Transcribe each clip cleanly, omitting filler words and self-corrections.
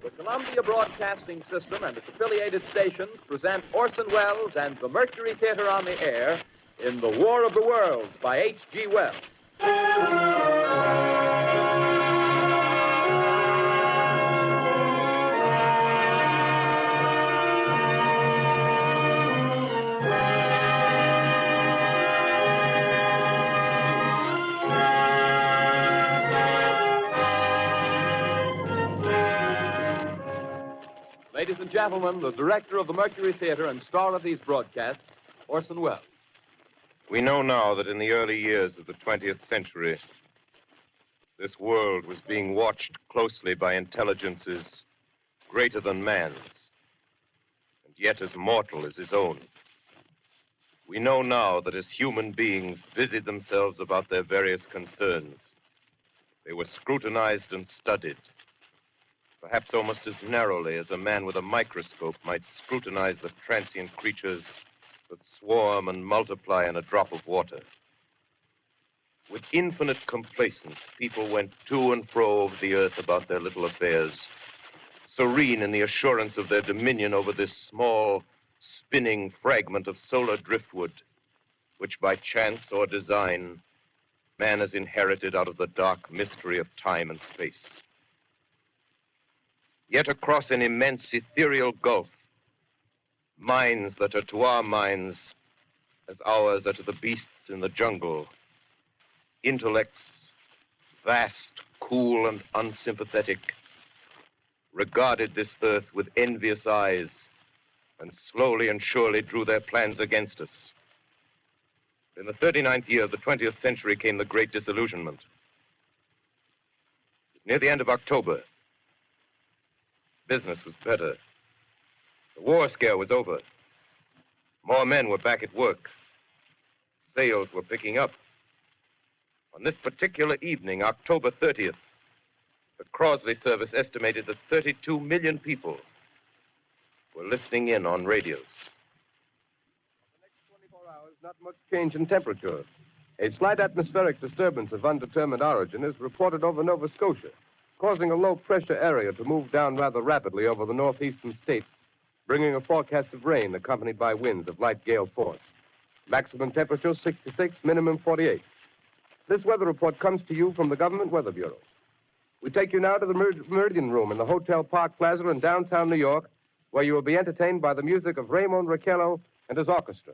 The Columbia Broadcasting System and its affiliated stations present Orson Welles and the Mercury Theatre on the air in The War of the Worlds by H.G. Wells. Ladies and gentlemen, the director of the Mercury Theatre and star of these broadcasts, Orson Welles. We know now that in the early years of the 20th century, this world was being watched closely by intelligences greater than man's, and yet as mortal as his own. We know now that as human beings busied themselves about their various concerns, they were scrutinized and studied, perhaps almost as narrowly as a man with a microscope might scrutinize the transient creatures that swarm and multiply in a drop of water. With infinite complacence, people went to and fro over the earth about their little affairs, serene in the assurance of their dominion over this small, spinning fragment of solar driftwood, which by chance or design, man has inherited out of the dark mystery of time and space. Yet across an immense ethereal gulf, minds that are to our minds as ours are to the beasts in the jungle, intellects vast, cool, and unsympathetic, regarded this earth with envious eyes and slowly and surely drew their plans against us. In the 39th year of the 20th century came the Great Disillusionment. Near the end of October, business was better. The war scare was over. More men were back at work. Sales were picking up. On this particular evening, October 30th, the Crosley service estimated that 32 million people were listening in on radios. For the next 24 hours, not much change in temperature. A slight atmospheric disturbance of undetermined origin is reported over Nova Scotia, causing a low-pressure area to move down rather rapidly over the northeastern states, bringing a forecast of rain accompanied by winds of light gale force. Maximum temperature 66, minimum 48. This weather report comes to you from the Government Weather Bureau. We take you now to the Meridian Room in the Hotel Park Plaza in downtown New York, where you will be entertained by the music of Raymond Raquello and his orchestra.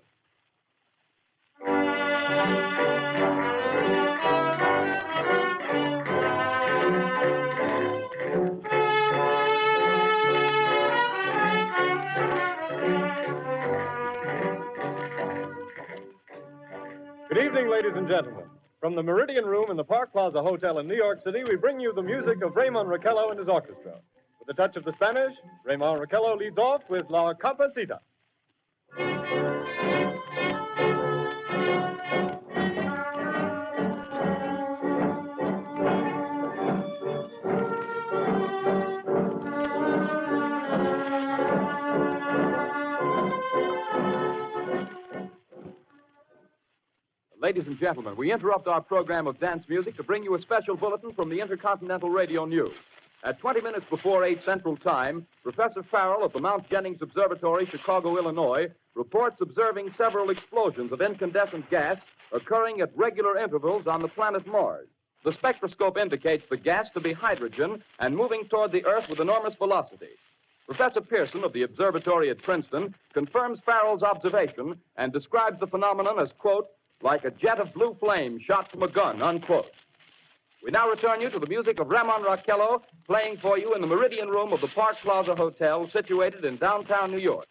Good evening, ladies and gentlemen. From the Meridian Room in the Park Plaza Hotel in New York City, we bring you the music of Raymond Raquello and his orchestra. With a touch of the Spanish, Raymond Raquello leads off with La Comparsita. Ladies and gentlemen, we interrupt our program of dance music to bring you a special bulletin from the Intercontinental Radio News. At 20 minutes before 8 Central Time, Professor Farrell of the Mount Jennings Observatory, Chicago, Illinois, reports observing several explosions of incandescent gas occurring at regular intervals on the planet Mars. The spectroscope indicates the gas to be hydrogen and moving toward the Earth with enormous velocity. Professor Pearson of the observatory at Princeton confirms Farrell's observation and describes the phenomenon as, quote, like a jet of blue flame shot from a gun, unquote. We now return you to the music of Raymond Raquello, playing for you in the Meridian Room of the Park Plaza Hotel, situated in downtown New York.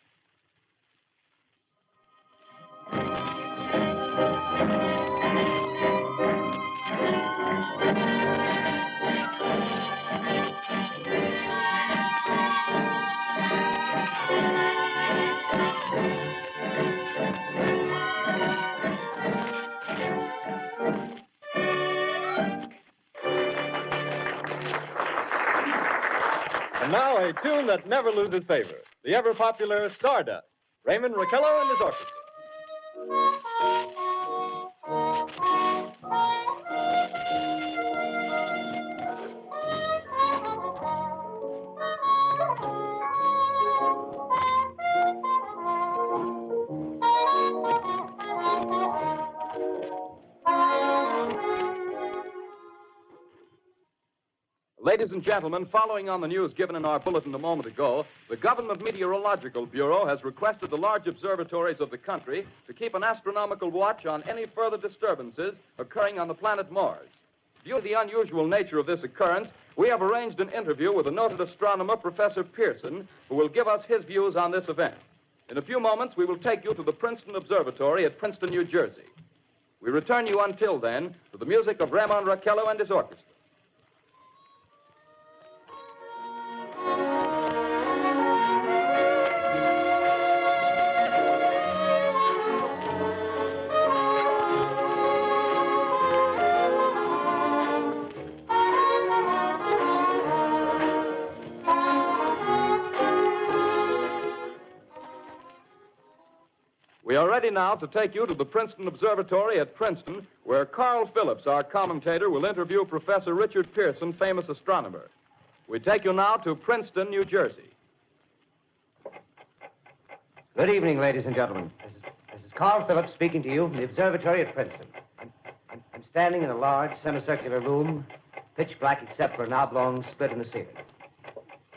And now a tune that never loses favor, the ever-popular Stardust, Raymond Raquello and his orchestra. Ladies and gentlemen, following on the news given in our bulletin a moment ago, the Government Meteorological Bureau has requested the large observatories of the country to keep an astronomical watch on any further disturbances occurring on the planet Mars. Due to the unusual nature of this occurrence, we have arranged an interview with the noted astronomer, Professor Pearson, who will give us his views on this event. In a few moments, we will take you to the Princeton Observatory at Princeton, New Jersey. We return you until then to the music of Ramon Raquello and his orchestra. We are ready now to take you to the Princeton Observatory at Princeton, where Carl Phillips, our commentator, will interview Professor Richard Pearson, famous astronomer. We take you now to Princeton, New Jersey. Good evening, ladies and gentlemen. This is Carl Phillips speaking to you from the observatory at Princeton. I'm standing in a large semicircular room, pitch black except for an oblong split in the ceiling.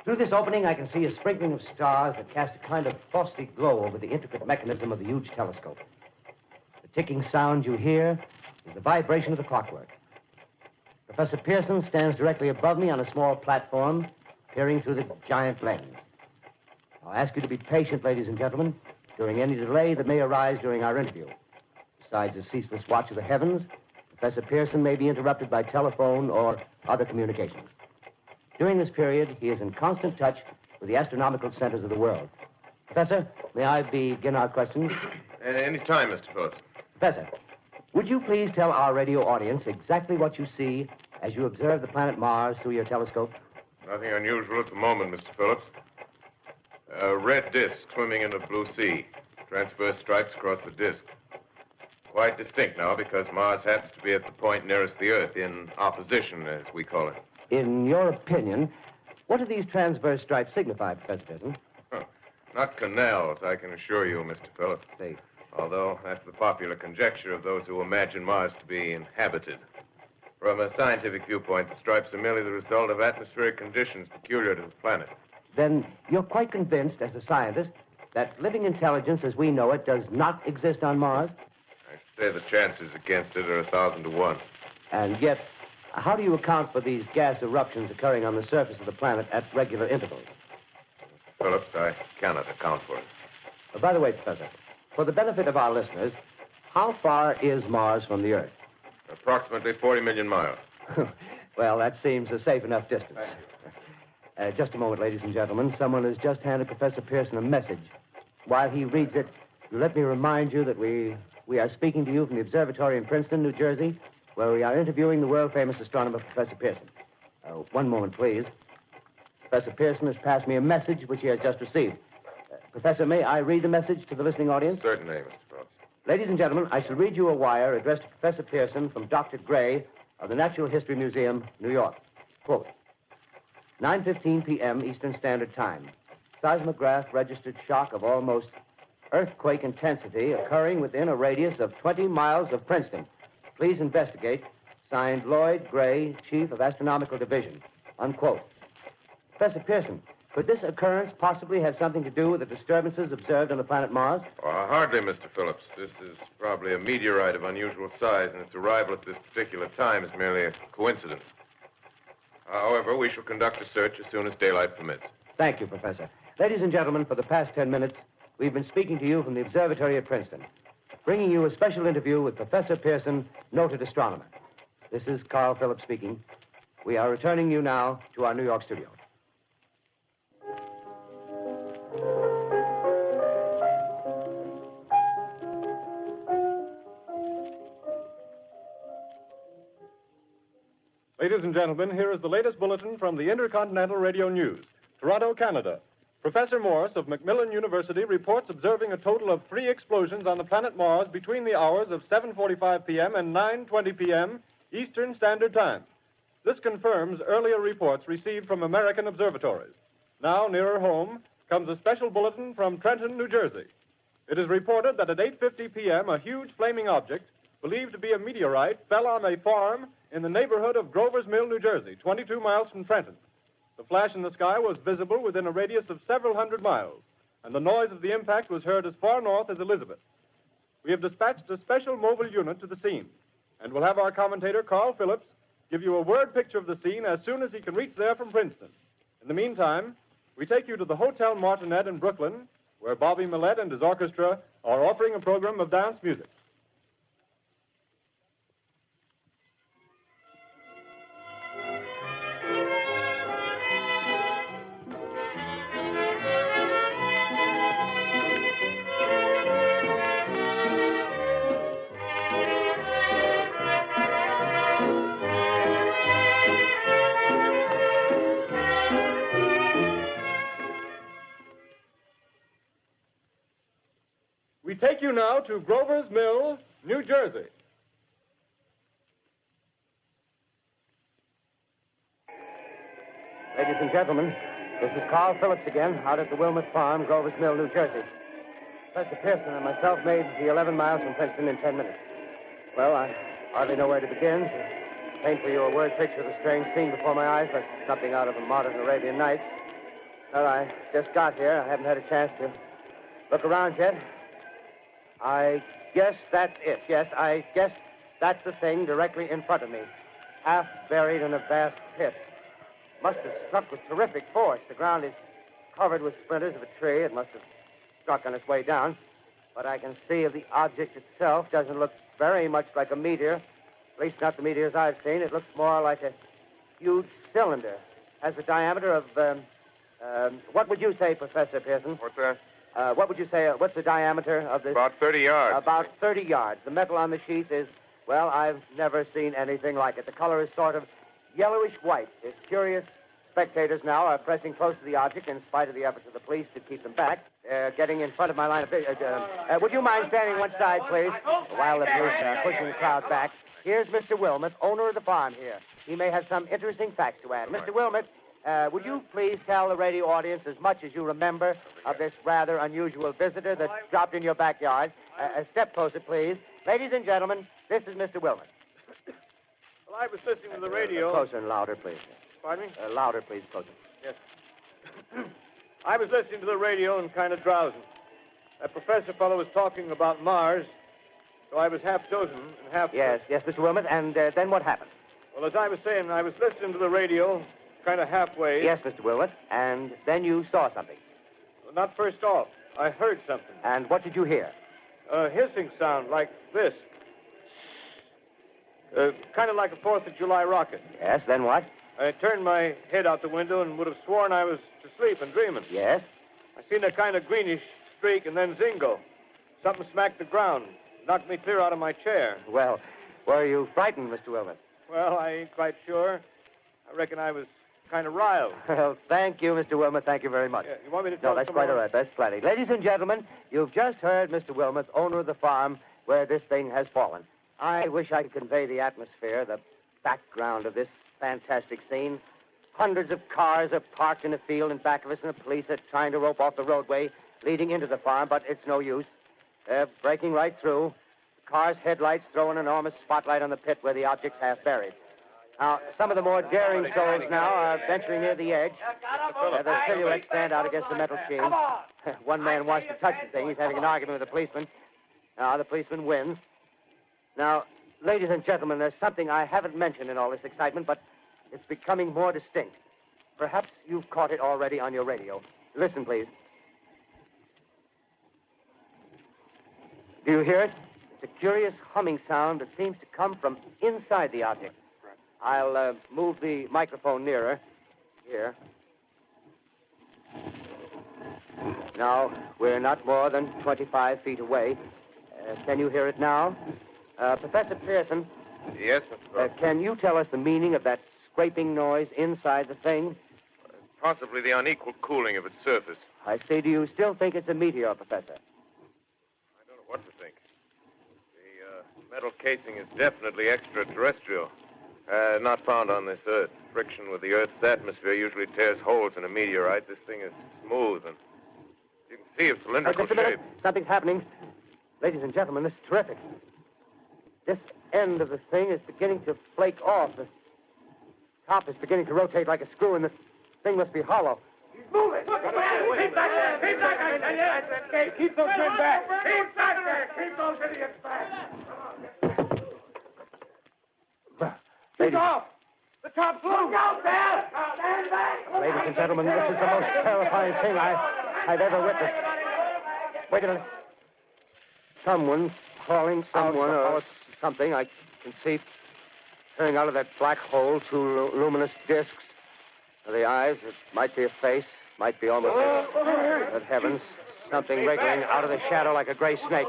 Through this opening, I can see a sprinkling of stars that cast a kind of frosty glow over the intricate mechanism of the huge telescope. The ticking sound you hear is the vibration of the clockwork. Professor Pearson stands directly above me on a small platform, peering through the giant lens. I'll ask you to be patient, ladies and gentlemen, during any delay that may arise during our interview. Besides the ceaseless watch of the heavens, Professor Pearson may be interrupted by telephone or other communications. During this period, he is in constant touch with the astronomical centers of the world. Professor, may I begin our questions? Any time, Mr. Phillips. Professor, would you please tell our radio audience exactly what you see as you observe the planet Mars through your telescope? Nothing unusual at the moment, Mr. Phillips. A red disk swimming in the blue sea. Transverse stripes across the disk. Quite distinct now because Mars happens to be at the point nearest the Earth, in opposition, as we call it. In your opinion, what do these transverse stripes signify, Professor Pearson? Not canals, I can assure you, Mr. Phillips. They... Although that's the popular conjecture of those who imagine Mars to be inhabited. From a scientific viewpoint, the stripes are merely the result of atmospheric conditions peculiar to the planet. Then you're quite convinced, as a scientist, that living intelligence as we know it does not exist on Mars? I say the chances against it are 1,000 to 1. And yet, how do you account for these gas eruptions occurring on the surface of the planet at regular intervals? Phillips, I cannot account for it. By the way, Professor, for the benefit of our listeners, how far is Mars from the Earth? Approximately 40 million miles. Well, that seems a safe enough distance. Just a moment, ladies and gentlemen. Someone has just handed Professor Pearson a message. While he reads it, let me remind you that we are speaking to you from the observatory in Princeton, New Jersey, where we are interviewing the world-famous astronomer, Professor Pearson. One moment, please. Professor Pearson has passed me a message which he has just received. Professor, may I read the message to the listening audience? Certainly, Mr. Phillips. Ladies and gentlemen, I shall read you a wire addressed to Professor Pearson from Dr. Gray of the Natural History Museum, New York. Quote, 9:15 p.m. Eastern Standard Time. Seismograph registered shock of almost earthquake intensity occurring within a radius of 20 miles of Princeton. Please investigate. Signed, Lloyd Gray, Chief of Astronomical Division. Unquote. Professor Pearson, could this occurrence possibly have something to do with the disturbances observed on the planet Mars? Hardly, Mr. Phillips. This is probably a meteorite of unusual size, and its arrival at this particular time is merely a coincidence. However, we shall conduct a search as soon as daylight permits. Thank you, Professor. Ladies and gentlemen, for the past 10 minutes, we've been speaking to you from the observatory at Princeton, bringing you a special interview with Professor Pearson, noted astronomer. This is Carl Phillips speaking. We are returning you now to our New York studio. Ladies and gentlemen, here is the latest bulletin from the Intercontinental Radio News. Toronto, Canada. Professor Morse of Macmillan University reports observing a total of 3 explosions on the planet Mars between the hours of 7:45 p.m. and 9:20 p.m. Eastern Standard Time. This confirms earlier reports received from American observatories. Now, nearer home, comes a special bulletin from Trenton, New Jersey. It is reported that at 8:50 p.m., a huge flaming object, believed to be a meteorite, fell on a farm in the neighborhood of Grover's Mill, New Jersey, 22 miles from Trenton. The flash in the sky was visible within a radius of several hundred miles, and the noise of the impact was heard as far north as Elizabeth. We have dispatched a special mobile unit to the scene, and we'll have our commentator, Carl Phillips, give you a word picture of the scene as soon as he can reach there from Princeton. In the meantime, we take you to the Hotel Martinet in Brooklyn, where Bobby Millett and his orchestra are offering a program of dance music. We take you now to Grover's Mill, New Jersey. Ladies and gentlemen, this is Carl Phillips again, out at the Wilmot Farm, Grover's Mill, New Jersey. Professor Pearson and myself made the 11 miles from Princeton in 10 minutes. Well, I hardly know where to begin. To paint for you a word picture of the strange scene before my eyes, like something out of a modern Arabian Nights. Well, I just got here. I haven't had a chance to look around yet. I guess that's it. Yes, I guess that's the thing directly in front of me, half buried in a vast pit. Must have struck with terrific force. The ground is covered with splinters of a tree. It must have struck on its way down. But I can see the object itself doesn't look very much like a meteor, at least not the meteors I've seen. It looks more like a huge cylinder. Has a diameter of, what would you say, Professor Pearson? What's that? What would you say, what's the diameter of this? About 30 yards. About 30 yards. The metal on the sheath is, well, I've never seen anything like it. The color is sort of yellowish white. It's curious. Spectators now are pressing close to the object in spite of the efforts of the police to keep them back. Getting in front of my line of vision. Would you mind standing one side, please? While the police are pushing the crowd back. Here's Mr. Wilmot, owner of the farm here. He may have some interesting facts to add. Mr. Wilmot, would you please tell the radio audience as much as you remember of this rather unusual visitor that dropped in your backyard? Step closer, please. Ladies and gentlemen, this is Mr. Wilmot. Well, I was listening to the radio. Closer and louder, please. Pardon me? Louder, please, closer. Yes. I was listening to the radio and kind of drowsing. That professor fellow was talking about Mars, so I was half chosen and half... Yes, Mr. Wilmot, and then what happened? Well, as I was saying, I was listening to the radio, kind of halfway. Yes, Mr. Wilmot, and then you saw something. Well, not first off. I heard something. And what did you hear? A hissing sound like this. Kind of like a 4th of July rocket. Yes, then what? I turned my head out the window and would have sworn I was to sleep and dreaming. Yes? I seen a kind of greenish streak and then zingo. Something smacked the ground, knocked me clear out of my chair. Well, were you frightened, Mr. Wilmot? Well, I ain't quite sure. I reckon I was kind of riled. Well, thank you, Mr. Wilmot. Thank you very much. Yeah, you want me to tell No, that's quite all right. That's plenty. Ladies and gentlemen, you've just heard Mr. Wilmot, owner of the farm where this thing has fallen. I wish I could convey the atmosphere, the background of this fantastic scene. Hundreds of cars are parked in a field in back of us, and the police are trying to rope off the roadway leading into the farm, but it's no use. They're breaking right through. The car's headlights throw an enormous spotlight on the pit where the object's half buried. Now, some of the more daring souls now are venturing near the edge. The silhouettes stand out against the metal sheen. One man wants to touch the thing. He's having an argument with the policeman. Now, the policeman wins. Now, ladies and gentlemen, there's something I haven't mentioned in all this excitement, but it's becoming more distinct. Perhaps you've caught it already on your radio. Listen, please. Do you hear it? It's a curious humming sound that seems to come from inside the object. I'll move the microphone nearer. Here. Now, we're not more than 25 feet away. Can you hear it now? Professor Pearson. Yes, Mr. Grover. Can you tell us the meaning of that scraping noise inside the thing? Possibly the unequal cooling of its surface. I say, do you still think it's a meteor, Professor? I don't know what to think. The metal casing is definitely extraterrestrial. Not found on this Earth. Friction with the Earth's atmosphere usually tears holes in a meteorite. This thing is smooth, and you can see its cylindrical Just a minute. shape. Something's happening. Ladies and gentlemen, this is terrific. This end of the thing is beginning to flake off. The top is beginning to rotate like a screw, and the thing must be hollow. He's moving. Keep back there. Keep back there. Keep those men back. Keep back there. Keep those idiots back. Take off. The top's loose. Look out there. Stand back. Ladies and gentlemen, this is the most terrifying thing I've ever witnessed. Wait a minute. Someone's calling someone or something. I can see turning out of that black hole two luminous discs. The eyes, it might be a face, might be almost Good heavens, something wriggling out of the shadow like a gray snake.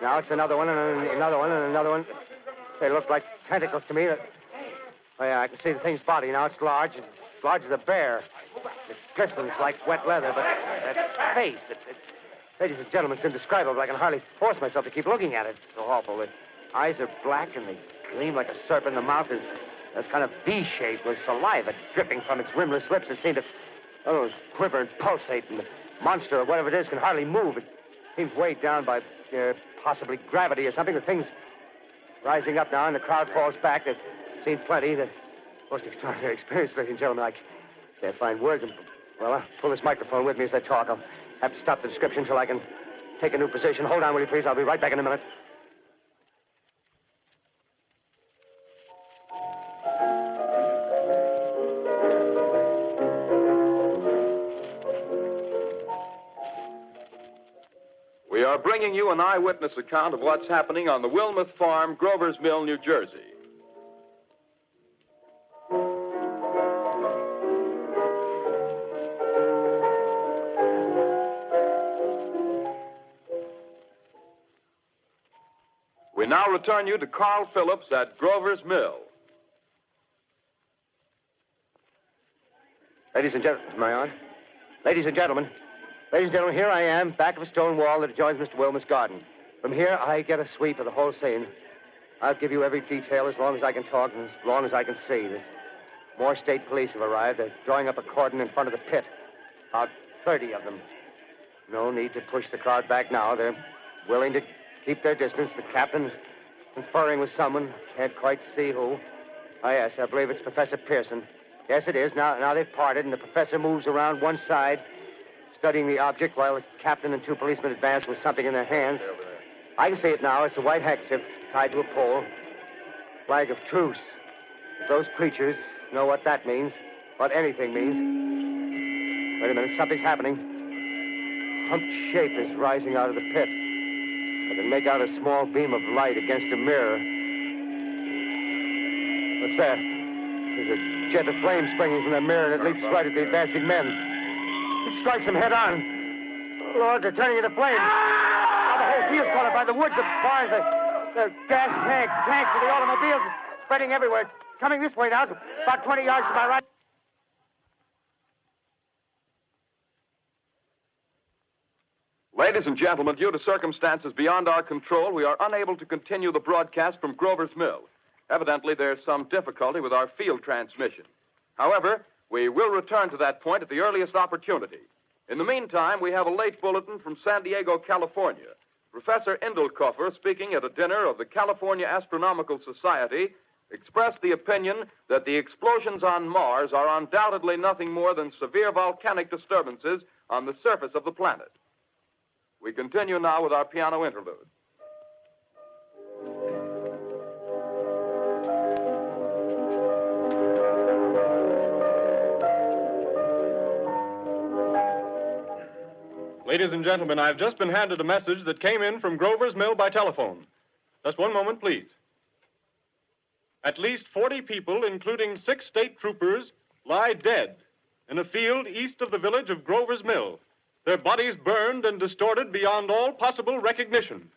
Now it's another one, and another one, and another one. They look like tentacles to me. Oh, yeah, I can see the thing's body. Now it's large as a bear. It glistens like wet leather, but that face, ladies and gentlemen, it's indescribable. I can hardly force myself to keep looking at it. It's so awful. The eyes are black, and they gleam like a serpent. The mouth is that's kind of V-shaped with saliva dripping from its rimless lips that seem to quiver and pulsate. And the monster, or whatever it is, can hardly move. It seems weighed down by possibly gravity or something. The thing's rising up now, and the crowd falls back. They've seen plenty. The most extraordinary experience, ladies and gentlemen. I can't find words. Well, I'll pull this microphone with me as I talk. I'll have to stop the description until I can take a new position. Hold on, will you, please? I'll be right back in a minute. We are bringing you an eyewitness account of what's happening on the Wilmuth Farm, Grover's Mill, New Jersey. We now return you to Carl Phillips at Grover's Mill. Ladies and gentlemen, am I on? Ladies and gentlemen, here I am, back of a stone wall that adjoins Mr. Wilmuth's garden. From here, I get a sweep of the whole scene. I'll give you every detail as long as I can talk and as long as I can see. More state police have arrived. They're drawing up a cordon in front of the pit. About 30 of them. No need to push the crowd back now. They're willing to keep their distance. The captain's conferring with someone. Can't quite see who. Oh, yes, I believe it's Professor Pearson. Yes, it is. Now they've parted, and the professor moves around one side, studying the object while the captain and two policemen advance with something in their hands. I can see it now. It's a white handkerchief tied to a pole. Flag of truce. If those creatures know what that means, what anything means. Wait a minute. Something's happening. Humped shape is rising out of the pit. I can make out a small beam of light against a mirror. What's that? There's a jet of flame springing from the mirror, and it leaps right at the advancing men. It strikes them head on. Lord, they're turning into flames. Now the whole field's caught up by the woods, the barns, the gas tanks of the automobiles, spreading everywhere. It's coming this way now, about 20 yards to my right. Ladies and gentlemen, due to circumstances beyond our control, we are unable to continue the broadcast from Grover's Mill. Evidently, there's some difficulty with our field transmission. However, we will return to that point at the earliest opportunity. In the meantime, we have a late bulletin from San Diego, California. Professor Indelkoffer, speaking at a dinner of the California Astronomical Society, expressed the opinion that the explosions on Mars are undoubtedly nothing more than severe volcanic disturbances on the surface of the planet. We continue now with our piano interlude. Ladies and gentlemen, I've just been handed a message that came in from Grover's Mill by telephone. Just one moment, please. At least 40 people, including 6 state troopers, lie dead in a field east of the village of Grover's Mill. Their bodies burned and distorted beyond all possible recognition.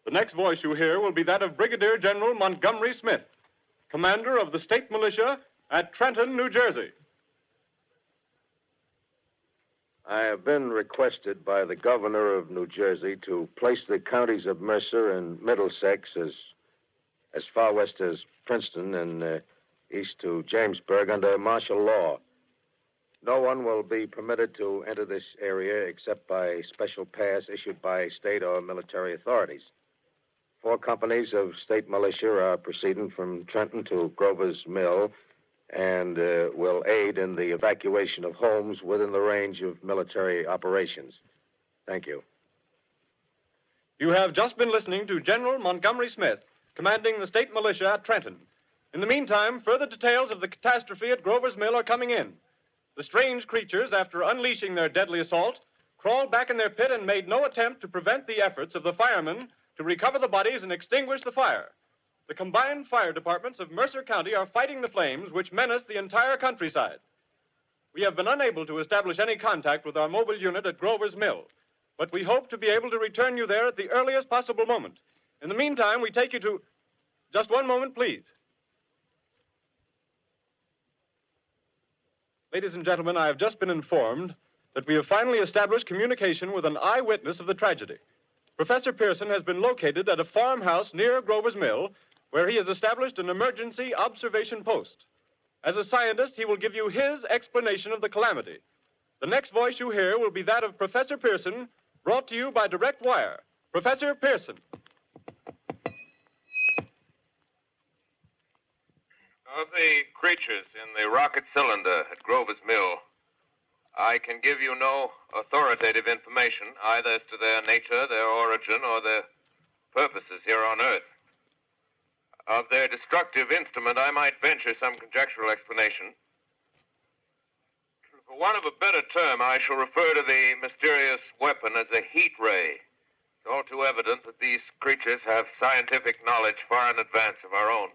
The next voice you hear will be that of Brigadier General Montgomery Smith, commander of the state militia at Trenton, New Jersey. I have been requested by the governor of New Jersey to place the counties of Mercer and Middlesex as far west as Princeton and east to Jamesburg under martial law. No one will be permitted to enter this area except by special pass issued by state or military authorities. 4 companies of state militia are proceeding from Trenton to Grover's Mill and will aid in the evacuation of homes within the range of military operations. Thank you. You have just been listening to General Montgomery Smith, commanding the state militia at Trenton. In the meantime, further details of the catastrophe at Grover's Mill are coming in. The strange creatures, after unleashing their deadly assault, crawled back in their pit and made no attempt to prevent the efforts of the firemen to recover the bodies and extinguish the fire. The combined fire departments of Mercer County are fighting the flames which menace the entire countryside. We have been unable to establish any contact with our mobile unit at Grover's Mill, but we hope to be able to return you there at the earliest possible moment. In the meantime, we take you to... Just one moment, please. Ladies and gentlemen, I have just been informed that we have finally established communication with an eyewitness of the tragedy. Professor Pearson has been located at a farmhouse near Grover's Mill, where he has established an emergency observation post. As a scientist, he will give you his explanation of the calamity. The next voice you hear will be that of Professor Pearson, brought to you by direct wire. Professor Pearson. Of the creatures in the rocket cylinder at Grover's Mill, I can give you no authoritative information either as to their nature, their origin, or their purposes here on Earth. Of their destructive instrument, I might venture some conjectural explanation. For want of a better term, I shall refer to the mysterious weapon as a heat ray. It's all too evident that these creatures have scientific knowledge far in advance of our own.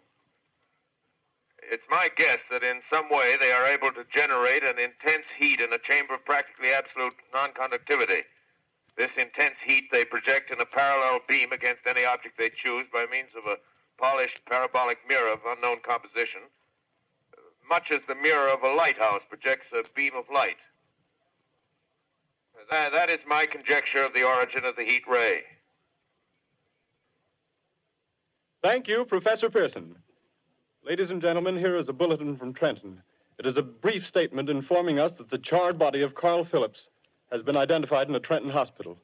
It's my guess that in some way they are able to generate an intense heat in a chamber of practically absolute non-conductivity. This intense heat they project in a parallel beam against any object they choose by means of a polished parabolic mirror of unknown composition, much as the mirror of a lighthouse projects a beam of light. That is my conjecture of the origin of the heat ray. Thank you, Professor Pearson. Ladies and gentlemen, here is a bulletin from Trenton. It is a brief statement informing us that the charred body of Carl Phillips has been identified in a Trenton hospital.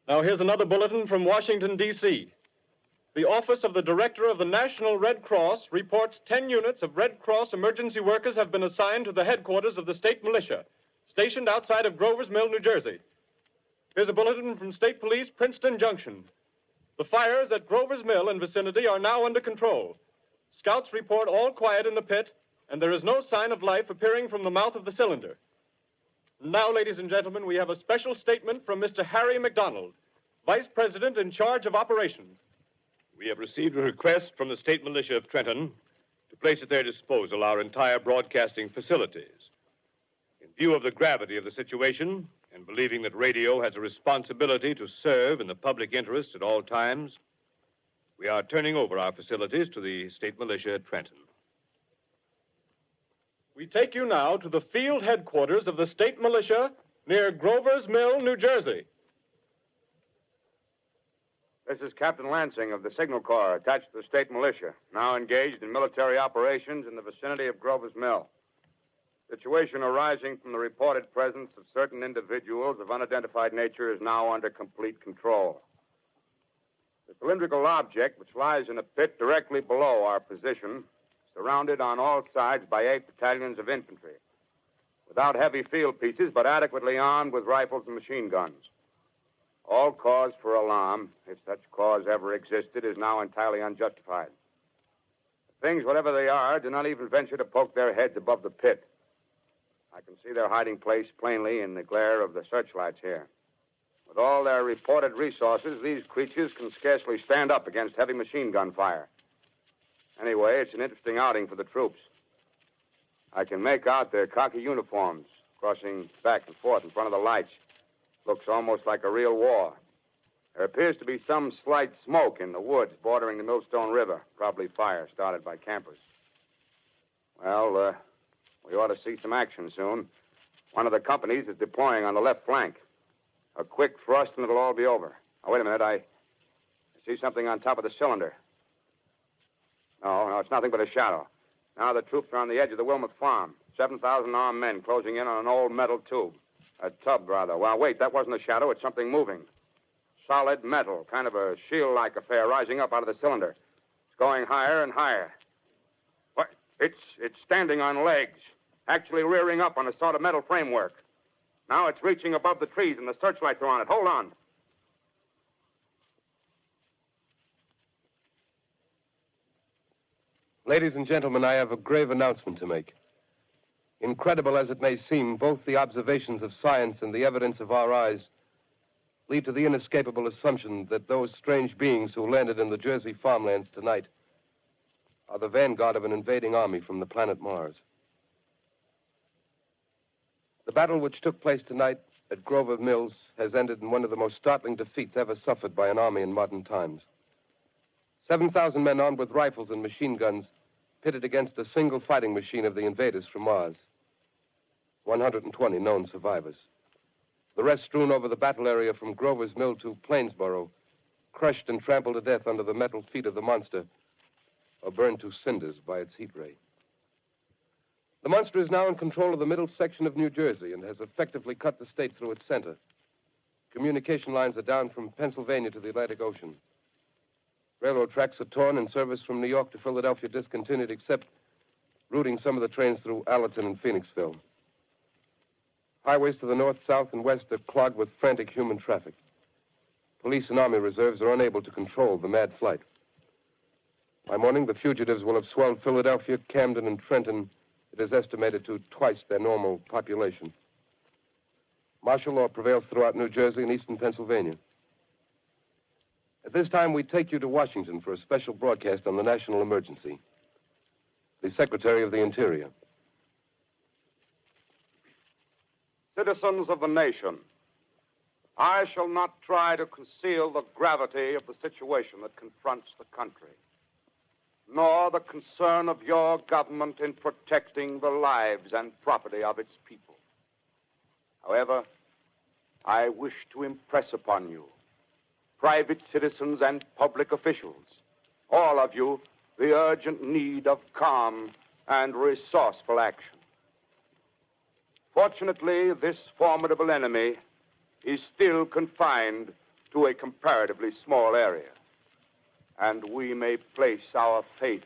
Now, here's another bulletin from Washington, D.C. The Office of the Director of the National Red Cross reports 10 units of Red Cross emergency workers have been assigned to the headquarters of the state militia, stationed outside of Grover's Mill, New Jersey. Here's a bulletin from State Police, Princeton Junction. The fires at Grover's Mill and vicinity are now under control. Scouts report all quiet in the pit, and there is no sign of life appearing from the mouth of the cylinder. Now, ladies and gentlemen, we have a special statement from Mr. Harry McDonald, Vice President in charge of operations. We have received a request from the state militia of Trenton to place at their disposal our entire broadcasting facilities. In view of the gravity of the situation, and believing that radio has a responsibility to serve in the public interest at all times, we are turning over our facilities to the state militia at Trenton. We take you now to the field headquarters of the state militia near Grover's Mill, New Jersey. This is Captain Lansing of the Signal Corps, attached to the state militia, now engaged in military operations in the vicinity of Grover's Mill. Situation arising from the reported presence of certain individuals of unidentified nature is now under complete control. The cylindrical object, which lies in a pit directly below our position, surrounded on all sides by 8 battalions of infantry, without heavy field pieces, but adequately armed with rifles and machine guns. All cause for alarm, if such cause ever existed, is now entirely unjustified. Things, whatever they are, do not even venture to poke their heads above the pit. I can see their hiding place plainly in the glare of the searchlights here. With all their reported resources, these creatures can scarcely stand up against heavy machine gun fire. Anyway, it's an interesting outing for the troops. I can make out their khaki uniforms crossing back and forth in front of the lights. Looks almost like a real war. There appears to be some slight smoke in the woods bordering the Millstone River. Probably fire started by campers. Well, we ought to see some action soon. One of the companies is deploying on the left flank. A quick thrust and it'll all be over. Now, wait a minute. I see something on top of the cylinder. No, it's nothing but a shadow. Now the troops are on the edge of the Wilmot Farm. 7,000 armed men closing in on an old metal tube. A tub, rather. Well, wait, that wasn't a shadow. It's something moving. solid metal, kind of a shield-like affair rising up out of the cylinder. It's going higher and higher. What? It's standing on legs, actually rearing up on a sort of metal framework. Now it's reaching above the trees and the searchlights are on it. Hold on. Ladies and gentlemen, I have a grave announcement to make. Incredible as it may seem, both the observations of science and the evidence of our eyes lead to the inescapable assumption that those strange beings who landed in the Jersey farmlands tonight are the vanguard of an invading army from the planet Mars. The battle which took place tonight at Grover Mills has ended in one of the most startling defeats ever suffered by an army in modern times. 7,000 men armed with rifles and machine guns pitted against a single fighting machine of the invaders from Mars. 120 known survivors. The rest strewn over the battle area from Grover's Mill to Plainsboro, crushed and trampled to death under the metal feet of the monster, or burned to cinders by its heat ray. The monster is now in control of the middle section of New Jersey and has effectively cut the state through its center. Communication lines are down from Pennsylvania to the Atlantic Ocean. Railroad tracks are torn and service from New York to Philadelphia discontinued, except routing some of the trains through Allerton and Phoenixville. Highways to the north, south, and west are clogged with frantic human traffic. Police and army reserves are unable to control the mad flight. By morning, the fugitives will have swelled Philadelphia, Camden, and Trenton. It is estimated to twice their normal population. Martial law prevails throughout New Jersey and eastern Pennsylvania. At this time, we take you to Washington for a special broadcast on the national emergency. The Secretary of the Interior. Citizens of the nation, I shall not try to conceal the gravity of the situation that confronts the country, nor the concern of your government in protecting the lives and property of its people. However, I wish to impress upon you, private citizens and public officials, all of you, the urgent need of calm and resourceful action. Fortunately, this formidable enemy is still confined to a comparatively small area, and we may place our faith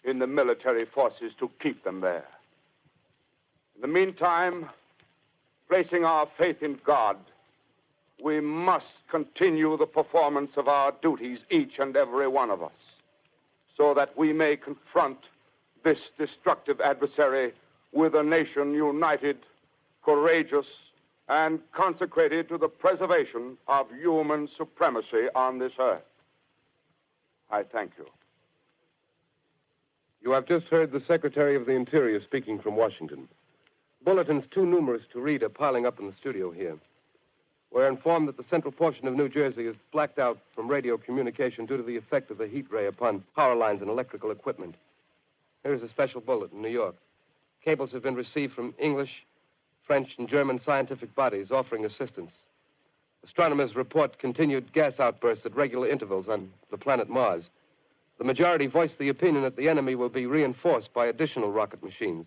in the military forces to keep them there. In the meantime, placing our faith in God, we must continue the performance of our duties, each and every one of us, so that we may confront this destructive adversary with a nation united, courageous, and consecrated to the preservation of human supremacy on this earth. I thank you. You have just heard the Secretary of the Interior speaking from Washington. Bulletins too numerous to read are piling up in the studio here. We're informed that the central portion of New Jersey is blacked out from radio communication due to the effect of the heat ray upon power lines and electrical equipment. Here's a special bulletin in New York. Cables have been received from English, French, and German scientific bodies offering assistance. Astronomers report continued gas outbursts at regular intervals on the planet Mars. The majority voiced the opinion that the enemy will be reinforced by additional rocket machines.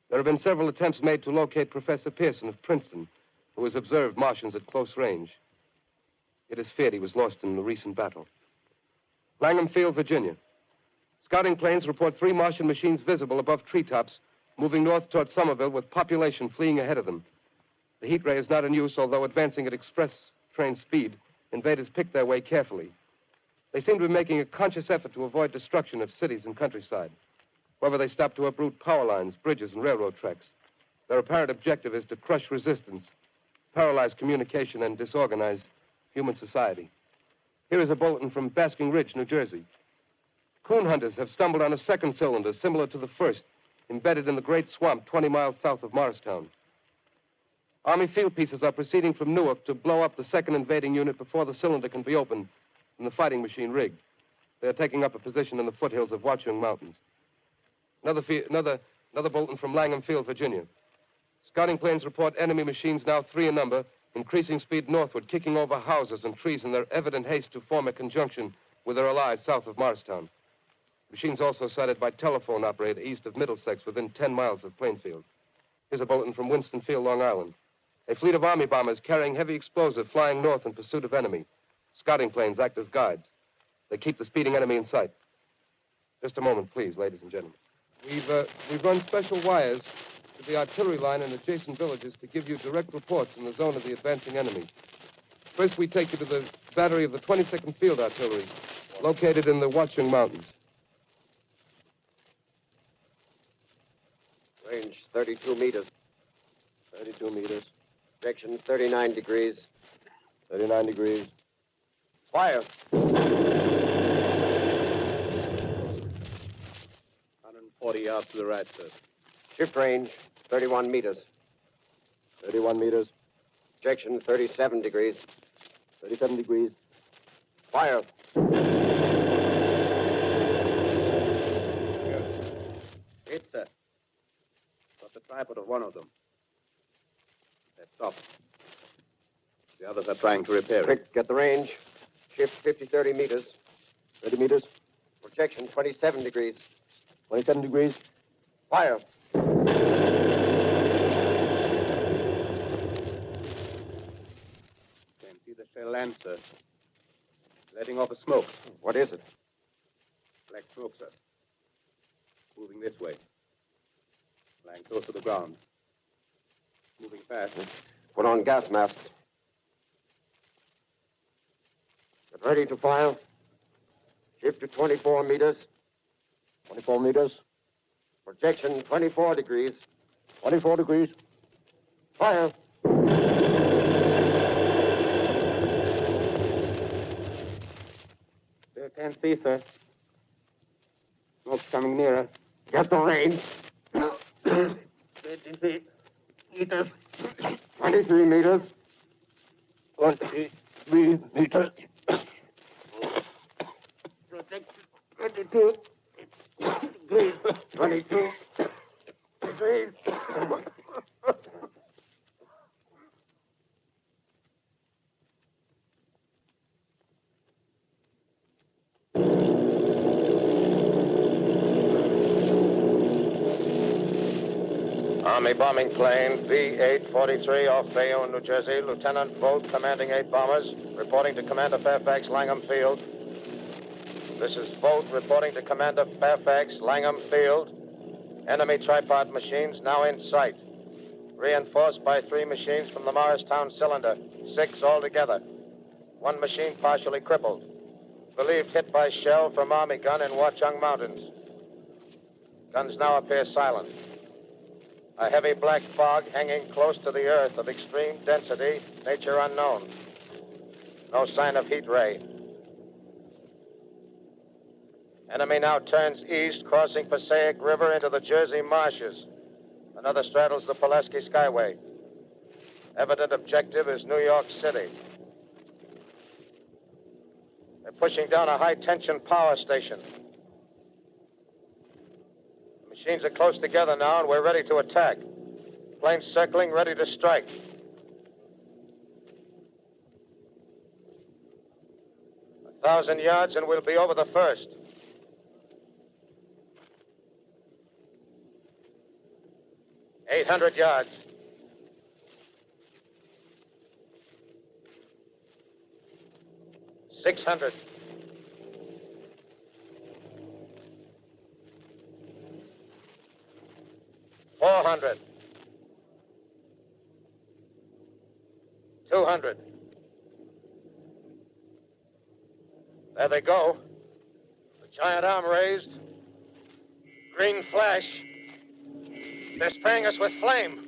There have been several attempts made to locate Professor Pearson of Princeton, who has observed Martians at close range. It is feared he was lost in the recent battle. Langham Field, Virginia. Scouting planes report 3 Martian machines visible above treetops, moving north toward Somerville with population fleeing ahead of them. The heat ray is not in use, although advancing at express train speed, invaders pick their way carefully. They seem to be making a conscious effort to avoid destruction of cities and countryside. However, they stop to uproot power lines, bridges, and railroad tracks. Their apparent objective is to crush resistance, paralyze communication, and disorganize human society. Here is a bulletin from Basking Ridge, New Jersey. Coon hunters have stumbled on a second cylinder similar to the first, embedded in the great swamp 20 miles south of Morristown. Army field pieces are proceeding from Newark to blow up the second invading unit before the cylinder can be opened and the fighting machine rigged. They are taking up a position in the foothills of Watchung Mountains. Another bulletin from Langham Field, Virginia. Scouting planes report enemy machines, now 3 in number, increasing speed northward, kicking over houses and trees in their evident haste to form a conjunction with their allies south of Morristown. Machines also sighted by telephone operator east of Middlesex, within 10 miles of Plainfield. Here's a bulletin from Winston Field, Long Island. A fleet of Army bombers carrying heavy explosive flying north in pursuit of enemy. Scouting planes act as guides. They keep the speeding enemy in sight. Just a moment, please, ladies and gentlemen. We've run special wires to the artillery line in adjacent villages to give you direct reports in the zone of the advancing enemy. First, we take you to the battery of the 22nd Field Artillery, located in the Watchung Mountains. Range 32 meters. 32 meters. Direction 39 degrees. 39 degrees. Fire. 140 yards to the right, sir. Shift range 31 meters. 31 meters. Direction 37 degrees. 37 degrees. Fire. Hit, sir. Got the tripod of one of them. That's off. The others are trying to repair it. Quick, get the range. Shift 30 meters. 30 meters. Projection 27 degrees. 27 degrees. Fire. Can see the shell land, sir. Letting off a smoke. What is it? Black smoke, sir. Moving this way. Lying close to the ground. Moving fast. Put on gas masks. Get ready to fire. Shift to 24 meters. 24 meters. Projection 24 degrees. 24 degrees. Fire. Still can't see, sir. Smoke's coming nearer. Get the range. 33 meters. 23 meters. 23 meters. 22 degrees. 22 degrees. Army bombing plane V-843 off Bayonne, New Jersey. Lieutenant Vogt, commanding 8 bombers, reporting to Commander Fairfax, Langham Field. This is Vogt reporting to Commander Fairfax, Langham Field. Enemy tripod machines now in sight. Reinforced by 3 machines from the Morristown cylinder. 6 altogether. 1 machine partially crippled. Believed hit by shell from Army gun in Watchung Mountains. Guns now appear silent. A heavy black fog hanging close to the earth of extreme density, nature unknown. No sign of heat ray. Enemy now turns east, crossing Passaic River into the Jersey marshes. Another straddles the Pulaski Skyway. Evident objective is New York City. They're pushing down a high-tension power station. The machines are close together now, and we're ready to attack. Planes circling, ready to strike. A 1,000 yards, and we'll be over the first. 800 yards. 600. 400. 200. There they go. The giant arm raised. Green flash. They're spraying us with flame.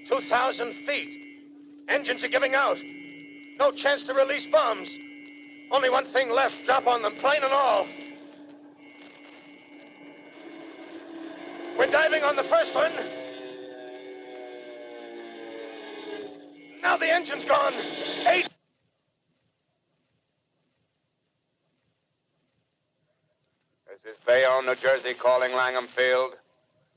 2,000 feet. Engines are giving out. No chance to release bombs. Only one thing left. Drop on them, plane and all. We're diving on the first one. Now the engine's gone. 8. This is Bayonne, New Jersey, calling Langham Field.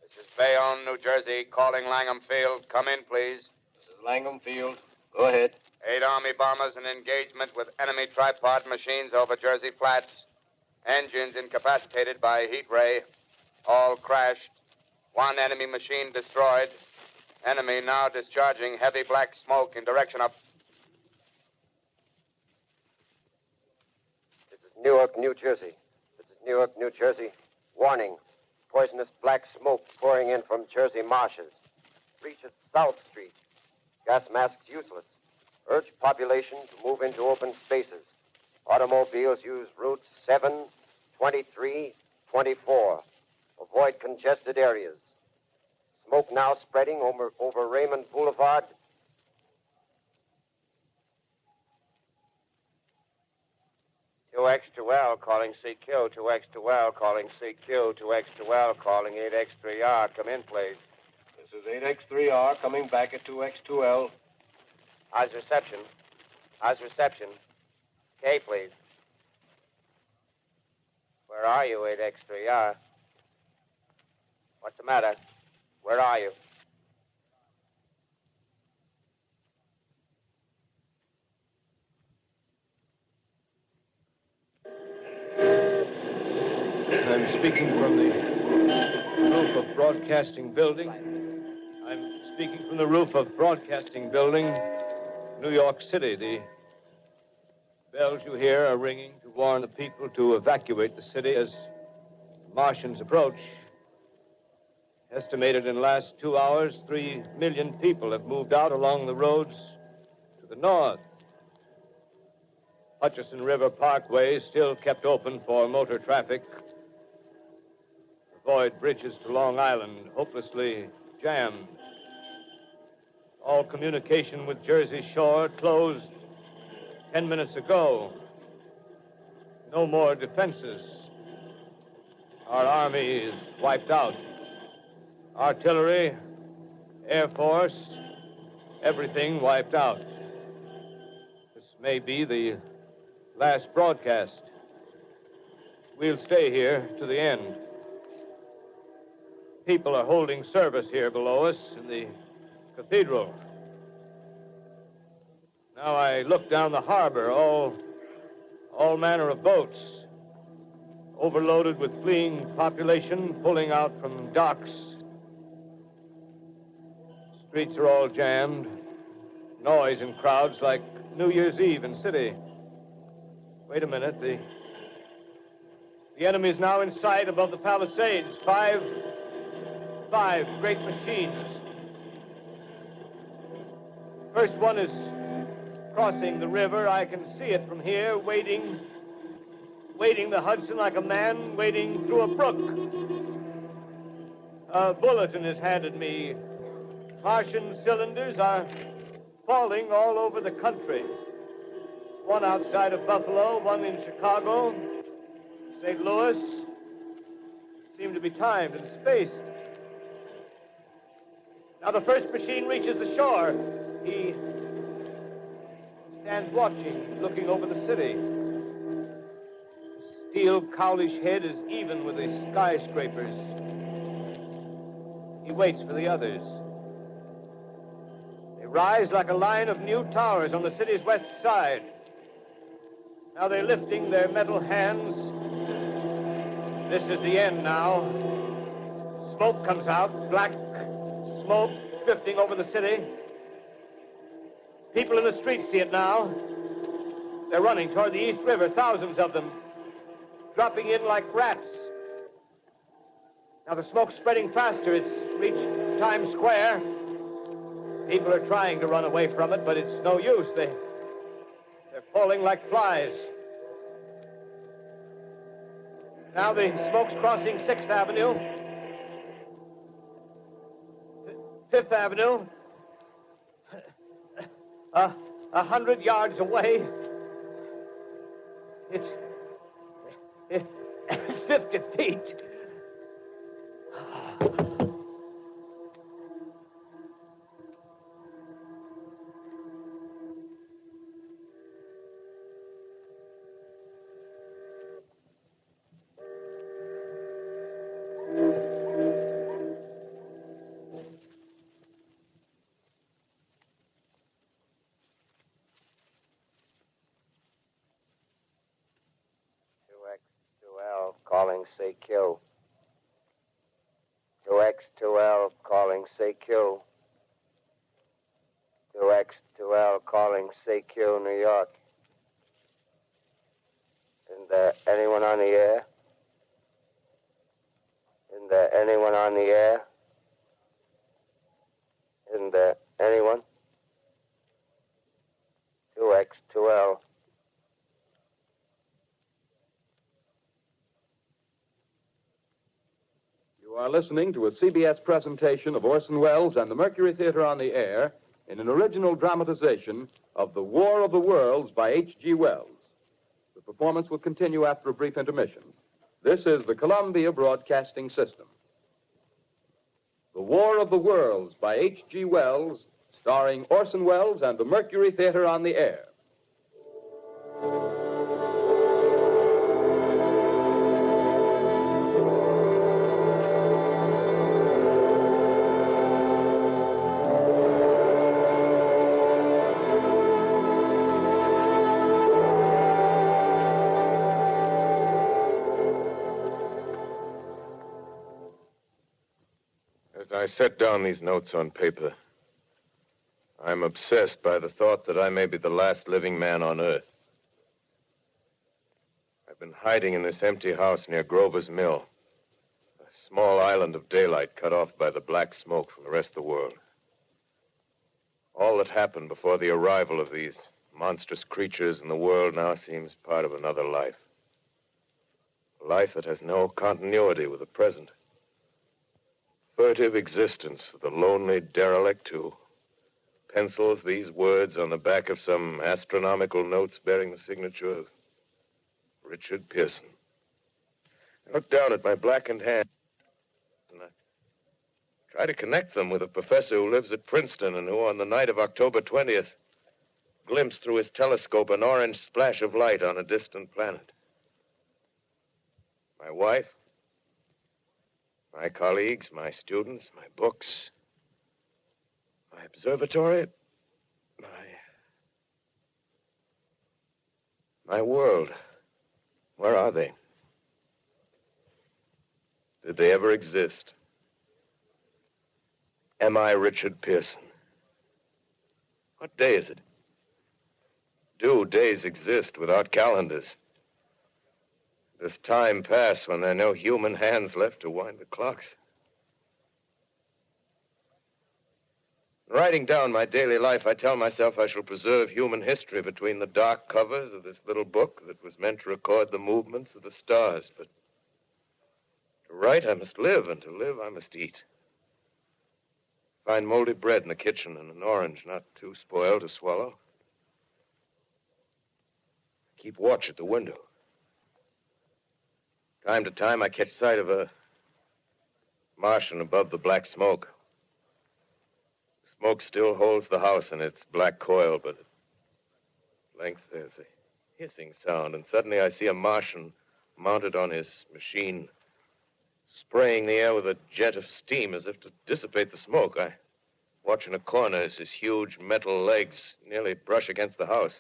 This is Bayonne, New Jersey, calling Langham Field. Come in, please. This is Langham Field. Go ahead. 8 Army bombers in engagement with enemy tripod machines over Jersey Flats. Engines incapacitated by heat ray. All crashed. 1 enemy machine destroyed. Enemy now discharging heavy black smoke in direction of... This is Newark, New Jersey. This is Newark, New Jersey. Warning. Poisonous black smoke pouring in from Jersey marshes. Reaches South Street. Gas masks useless. Urge population to move into open spaces. Automobiles use routes 7, 23, 24. Avoid congested areas. Smoke now spreading over Raymond Boulevard. X2L calling CQ, 2X2L calling CQ, 2X2L calling 8X3R. Come in, please. This is 8X3R coming back at 2X2L. How's reception? How's reception? K, please. Where are you, 8X3R? What's the matter? Where are you? I'm speaking from the roof of Broadcasting Building. I'm speaking from the roof of Broadcasting Building, New York City. The bells you hear are ringing to warn the people to evacuate the city as the Martians approach. Estimated in the last 2 hours, 3 million people have moved out along the roads to the north. Hutchison River Parkway is still kept open for motor traffic. Avoid bridges to Long Island, hopelessly jammed. All communication with Jersey Shore closed 10 minutes ago. No more defenses. Our army is wiped out. Artillery, Air Force, everything wiped out. This may be the last broadcast. We'll stay here to the end. People are holding service here below us in the cathedral. Now I look down the harbor, all manner of boats, overloaded with fleeing population pulling out from docks. Streets are all jammed. Noise and crowds like New Year's Eve in city. Wait a minute. The enemy is now in sight above the Palisades. Five great machines. First one is crossing the river. I can see it from here, wading the Hudson like a man wading through a brook. A bulletin is handed me. Martian cylinders are falling all over the country. One outside of Buffalo, one in Chicago, St. Louis. Seem to be timed and spaced. Now the first machine reaches the shore. He stands watching, looking over the city. The steel cowlish head is even with the skyscrapers. He waits for the others. They rise like a line of new towers on the city's west side. Now they're lifting their metal hands. This is the end now. Smoke comes out, black smoke drifting over the city. People in the streets see it now. They're running toward the East River, thousands of them, dropping in like rats. Now the smoke's spreading faster. It's reached Times Square. People are trying to run away from it, but it's no use. They're falling like flies. Now the smoke's crossing 6th Avenue. 5th Avenue. 100 yards away. It's 50 feet. Calling CQ. 2X2L calling CQ. 2X2L calling CQ, New York. Isn't there anyone on the air? Isn't there anyone on the air? Isn't there anyone? 2X2L. You are listening to a CBS presentation of Orson Welles and the Mercury Theatre on the air in an original dramatization of The War of the Worlds by H.G. Wells. The performance will continue after a brief intermission. This is the Columbia Broadcasting System. The War of the Worlds by H.G. Wells, starring Orson Welles and the Mercury Theatre on the air. As I set down these notes on paper, I'm obsessed by the thought that I may be the last living man on Earth. I've been hiding in this empty house near Grover's Mill, a small island of daylight cut off by the black smoke from the rest of the world. All that happened before the arrival of these monstrous creatures in the world now seems part of another life. A life that has no continuity with the present. Furtive existence of the lonely derelict who pencils these words on the back of some astronomical notes bearing the signature of Richard Pearson. I look down at my blackened hand and I try to connect them with a professor who lives at Princeton and who, on the night of October 20th, glimpsed through his telescope an orange splash of light on a distant planet. My wife, my colleagues, my students, my books, my observatory, my world. Where are they? Did they ever exist? Am I Richard Pearson? What day is it? Do days exist without calendars? Does time pass when there are no human hands left to wind the clocks? Writing down my daily life, I tell myself I shall preserve human history between the dark covers of this little book that was meant to record the movements of the stars. But to write, I must live, and to live, I must eat. Find moldy bread in the kitchen and an orange not too spoiled to swallow. Keep watch at the window. Time to time, I catch sight of a Martian above the black smoke. The smoke still holds the house in its black coil, but at length there's a hissing sound, and suddenly I see a Martian mounted on his machine, spraying the air with a jet of steam as if to dissipate the smoke. I watch in a corner as his huge metal legs nearly brush against the house.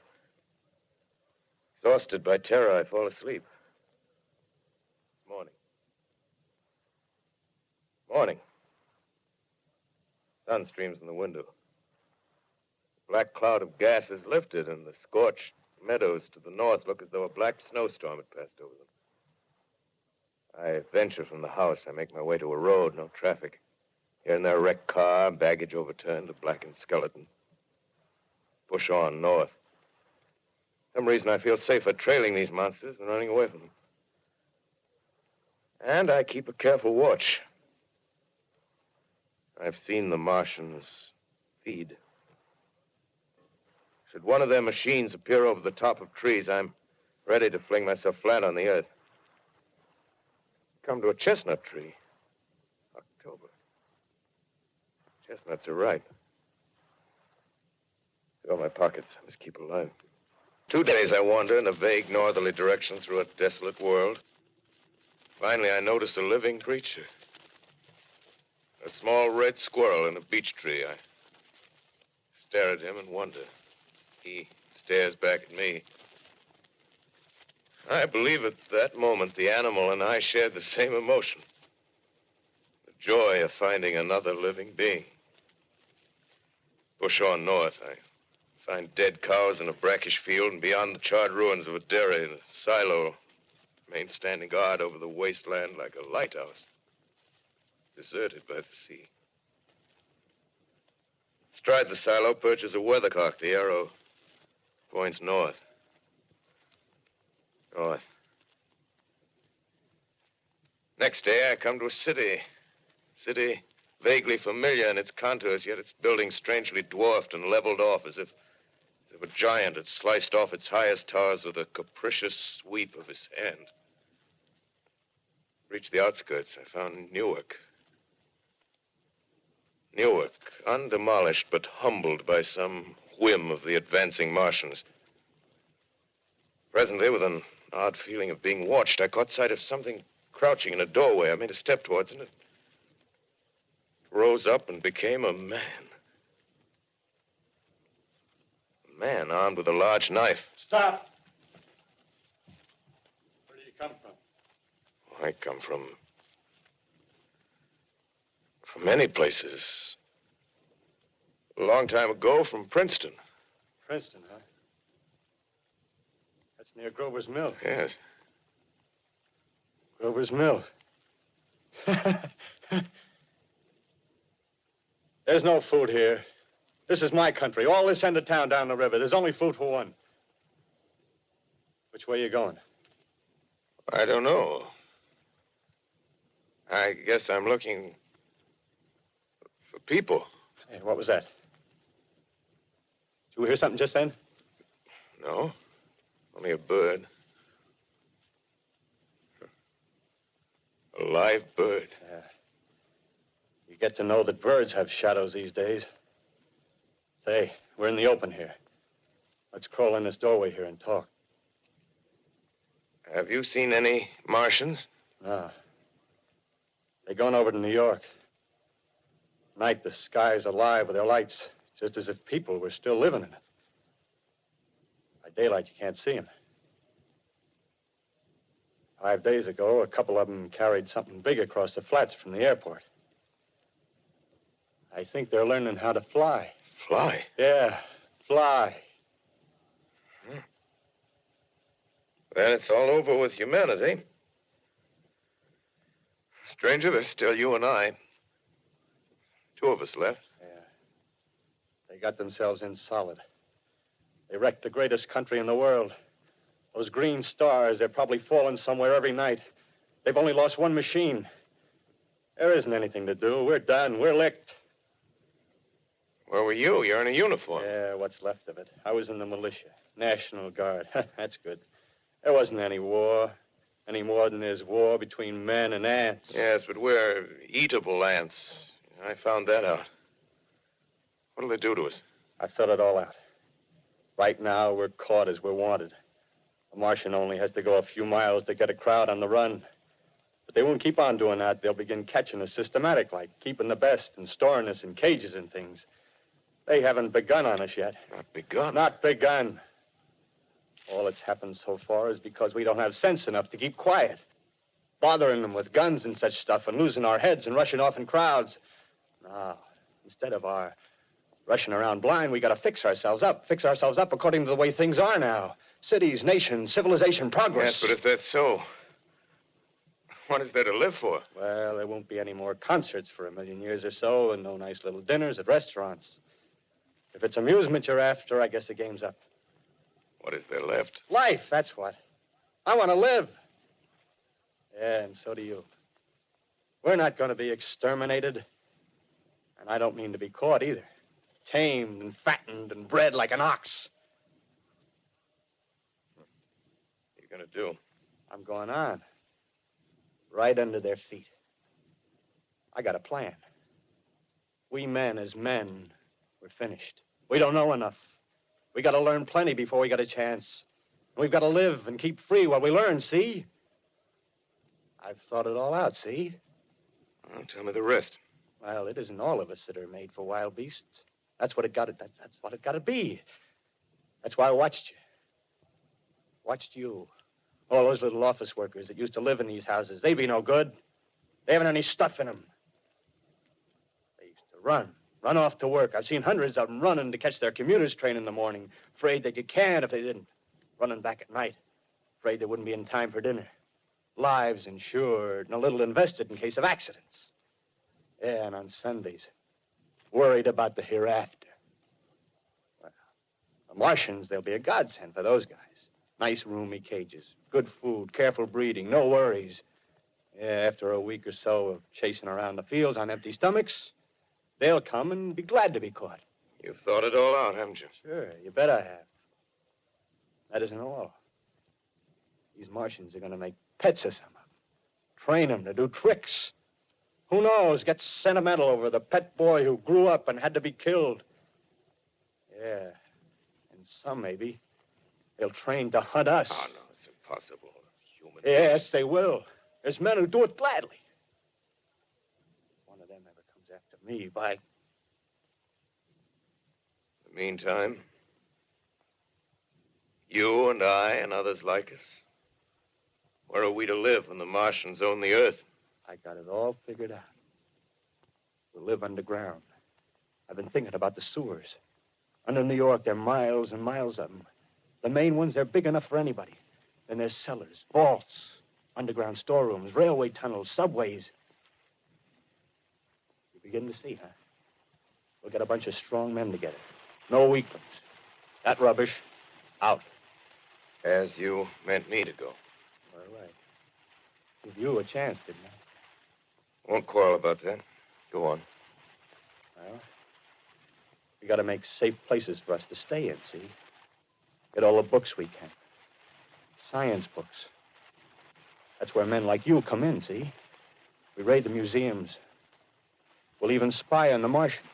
Exhausted by terror, I fall asleep. Morning. Sun streams in the window. The black cloud of gas is lifted, and the scorched meadows to the north look as though a black snowstorm had passed over them. I venture from the house. I make my way to a road, no traffic. Here and there, a wrecked car, baggage overturned, a blackened skeleton. Push on north. For some reason, I feel safer trailing these monsters than running away from them. And I keep a careful watch. I've seen the Martians feed. Should one of their machines appear over the top of trees, I'm ready to fling myself flat on the earth. Come to a chestnut tree. October. Chestnuts are ripe. Fill my pockets. I must keep alive. 2 days I wander in a vague northerly direction through a desolate world. Finally, I notice a living creature. A small red squirrel in a beech tree. I stare at him and wonder. He stares back at me. I believe at that moment the animal and I shared the same emotion. The joy of finding another living being. Push on north. I find dead cows in a brackish field, and beyond the charred ruins of a dairy and a silo, remain standing guard over the wasteland like a lighthouse, deserted by the sea. Astride the silo perches a weathercock. The arrow points north. North. Next day, I come to a city. City vaguely familiar in its contours, yet its buildings strangely dwarfed and leveled off as if a giant had sliced off its highest towers with a capricious sweep of his hand. Reached the outskirts. I found Newark. Newark, undemolished but humbled by some whim of the advancing Martians. Presently, with an odd feeling of being watched, I caught sight of something crouching in a doorway. I made a step towards it, and it rose up and became a man. A man armed with a large knife. Stop! Where do you come from? I come from many places. A long time ago, from Princeton. Princeton, huh? That's near Grover's Mill. Yes. Grover's Mill. There's no food here. This is my country. All this end of town down the river. There's only food for one. Which way are you going? I don't know. I guess I'm looking for people. Hey, what was that? Did you hear something just then? No. Only a bird. A live bird. Yeah. You get to know that birds have shadows these days. Say, we're in the open here. Let's crawl in this doorway here and talk. Have you seen any Martians? No. They're going over to New York. Night, the sky's alive with their lights, just as if people were still living in it. By daylight, you can't see them. 5 days ago, a couple of them carried something big across the flats from the airport. I think they're learning how to fly. Fly? Yeah, fly. Then it's all over with humanity. Stranger, there's still you and I. 2 of us left. Yeah. They got themselves in solid. They wrecked the greatest country in the world. Those green stars, they're probably falling somewhere every night. They've only lost one machine. There isn't anything to do. We're done. We're licked. Where were you? You're in a uniform. Yeah, what's left of it. I was in the militia. National Guard. That's good. There wasn't any war. Any more than there's war between men and ants. Yes, but we're eatable ants. I found that out. What'll they do to us? I thought it all out. Right now, we're caught as we're wanted. A Martian only has to go a few miles to get a crowd on the run. But they won't keep on doing that. They'll begin catching us systematic, like keeping the best and storing us in cages and things. They haven't begun on us yet. Not begun? Not begun. All that's happened so far is because we don't have sense enough to keep quiet. Bothering them with guns and such stuff and losing our heads and rushing off in crowds. No, instead of our rushing around blind, we got to fix ourselves up. Fix ourselves up according to the way things are now. Cities, nations, civilization, progress. Yes, but if that's so, what is there to live for? Well, there won't be any more concerts for 1,000,000 years or so, and no nice little dinners at restaurants. If it's amusement you're after, I guess the game's up. What is there left? Life, that's what. I want to live. Yeah, and so do you. We're not going to be exterminated. And I don't mean to be caught either. Tamed and fattened and bred like an ox. What are you going to do? I'm going on. Right under their feet. I got a plan. We men as men, we're finished. We don't know enough. We got to learn plenty before we got a chance. We've got to live and keep free while we learn, see? I've thought it all out, see? Well, tell me the rest. Well, it isn't all of us that are made for wild beasts. That's what it got to. That's what it got to be. That's why I watched you. Watched you. All those little office workers that used to live in these houses. They be no good. They haven't any stuff in them. They used to run Run off to work. I've seen hundreds of them running to catch their commuter's train in the morning, afraid they'd get canned if they didn't. Running back at night, afraid they wouldn't be in time for dinner. Lives insured and a little invested in case of accidents. Yeah, and on Sundays, worried about the hereafter. Well, the Martians, they'll be a godsend for those guys. Nice, roomy cages, good food, careful breeding, no worries. Yeah, after a week or so of chasing around the fields on empty stomachs, they'll come and be glad to be caught. You've thought it all out, haven't you? Sure, you bet I have. That isn't all. These Martians are going to make pets of some of them. Train them to do tricks. Who knows, get sentimental over the pet boy who grew up and had to be killed. Yeah, and some maybe, they'll train to hunt us. Oh, no, it's impossible. Human Yes, they will. There's men who do it gladly. If one of them ever comes after me, by... In the meantime, you and I and others like us, where are we to live when the Martians own the Earth? I got it all figured out. We'll live underground. I've been thinking about the sewers. Under New York, there are miles and miles of them. The main ones, they're big enough for anybody. Then there's cellars, vaults, underground storerooms, railway tunnels, subways. You begin to see, huh? We'll get a bunch of strong men together. No weaklings. That rubbish, out. As you meant me to go. All right. Give you a chance, didn't I? Won't quarrel about that. Go on. Well, we got to make safe places for us to stay in, see? Get all the books we can. Science books. That's where men like you come in, see? We raid the museums. We'll even spy on the Martians.